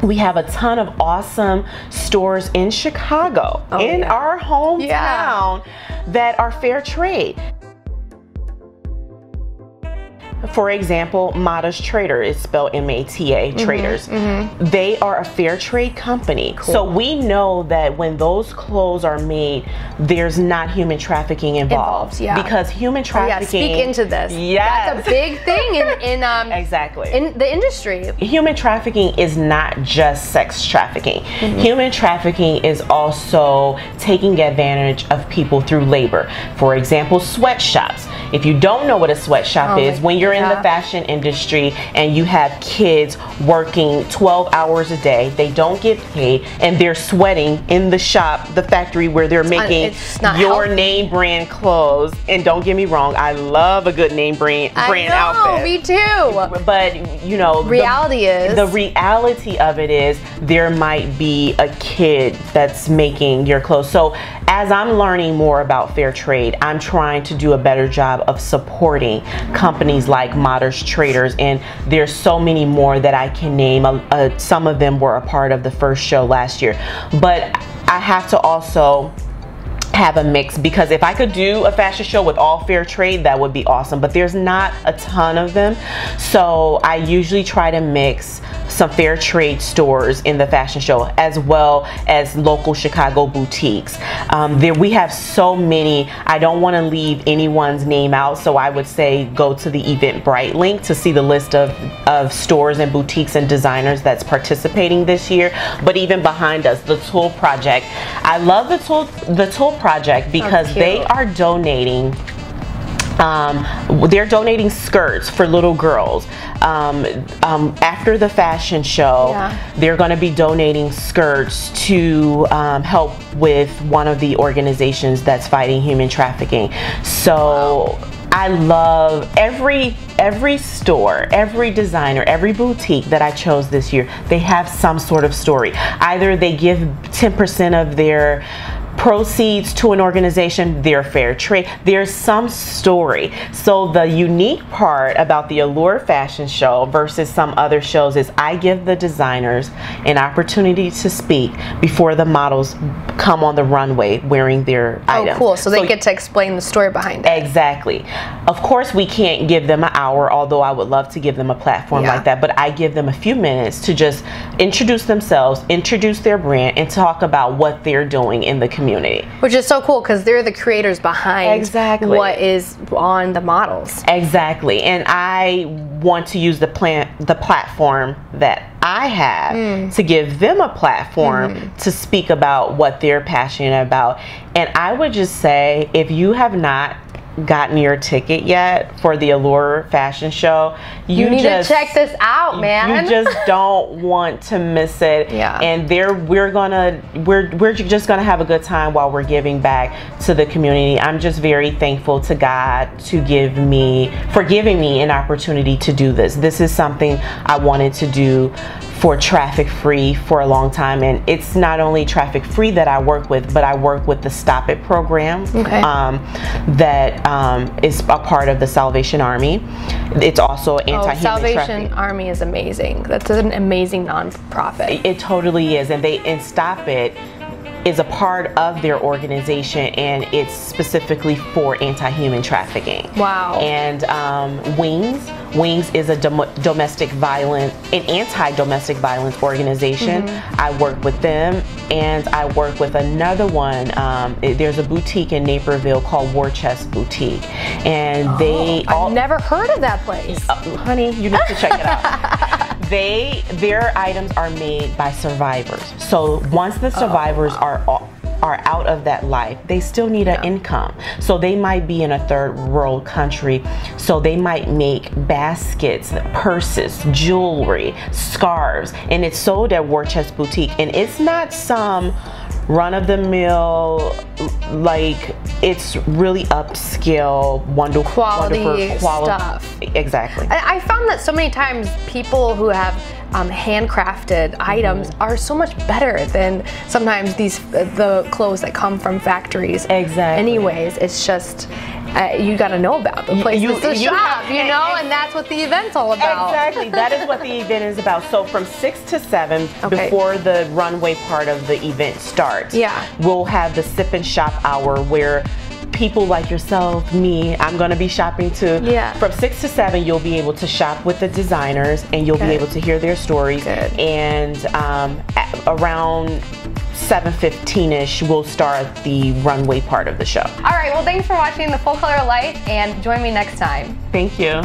We have a ton of awesome stores in Chicago, in our hometown, that are fair trade. For example, Mata's Trader is spelled M-A-T-A, Traders. They are a fair trade company. Cool. So we know that when those clothes are made, there's not human trafficking involved. Because human trafficking... speak into this. That's a big thing in exactly. In the industry. Human trafficking is not just sex trafficking. Human trafficking is also taking advantage of people through labor. For example, sweatshops. If you don't know what a sweatshop is, when you're in the fashion industry and you have kids working 12 hours a day, they don't get paid, and they're sweating in the shop, the factory where they're making your name brand clothes. And don't get me wrong, I love a good name brand outfit. Me too. But you know, the reality of it is there might be a kid that's making your clothes. So as I'm learning more about fair trade, I'm trying to do a better job of supporting companies like Mata's Traders, and there's so many more that I can name. Some of them were a part of the first show last year, but I have to also have a mix, because if I could do a fashion show with all fair trade, that would be awesome, but there's not a ton of them. So I usually try to mix some fair trade stores in the fashion show, as well as local Chicago boutiques. We have so many. I don't want to leave anyone's name out, so I would say go to the Eventbrite link to see the list of stores and boutiques and designers that's participating this year. But even behind us, the Tulle Project. I love the Tulle Project because they are donating. They're donating skirts for little girls. After the fashion show, they're going to be donating skirts to help with one of the organizations that's fighting human trafficking. So I love every store, every designer, every boutique that I chose this year. They have some sort of story. Either they give 10% of their proceeds to an organization, they're fair trade. There's some story. So the unique part about the Allure fashion show versus some other shows is I give the designers an opportunity to speak before the models come on the runway wearing their items. Cool. So they get to explain the story behind it. Exactly. Of course, we can't give them an hour, although I would love to give them a platform like that, but I give them a few minutes to just introduce themselves, introduce their brand, and talk about what they're doing in the community. Which is so cool, because they're the creators behind what is on the models. Exactly. And I want to use the platform that I have to give them a platform to speak about what they're passionate about. And I would just say, if you have not gotten your ticket yet for the Allure fashion show, you need to check this out, man. You just don't want to miss it. And we're just gonna have a good time while we're giving back to the community. I'm just very thankful to God for giving me an opportunity to do this. This is something I wanted to do for Traffic Free for a long time, and it's not only Traffic Free that I work with, but I work with the Stop It program that is a part of the Salvation Army. It's also anti-human trafficking. Salvation Army is amazing. That's an amazing nonprofit. It totally is, and Stop It is a part of their organization, and it's specifically for anti-human trafficking. Wow. And Wings is a domestic violence, an anti-domestic violence organization. I work with them, and I work with another one. There's a boutique in Naperville called War Chest Boutique, and I've never heard of that place. Honey, you need to check it out. Their items are made by survivors. So once the survivors are out of that life, they still need an income. So they might be in a third world country, so they might make baskets, purses, jewelry, scarves, and it's sold at War Chest Boutique. And it's not some run-of-the-mill, like, it's really upscale, wonderful quality stuff. Exactly. I found that so many times people who have handcrafted items are so much better than sometimes the clothes that come from factories. Exactly. Anyways, it's just, you got to know about the places to shop, you know, and that's what the event's all about. Exactly, that is what the event is about. So from 6 to 7, before the runway part of the event starts, we'll have the sip and shop hour where people like yourself, me, I'm going to be shopping too. From 6 to 7, you'll be able to shop with the designers and you'll be able to hear their stories. And around 7:15ish, we'll start the runway part of the show. All right, well, thanks for watching The Full Color Life, and join me next time. Thank you.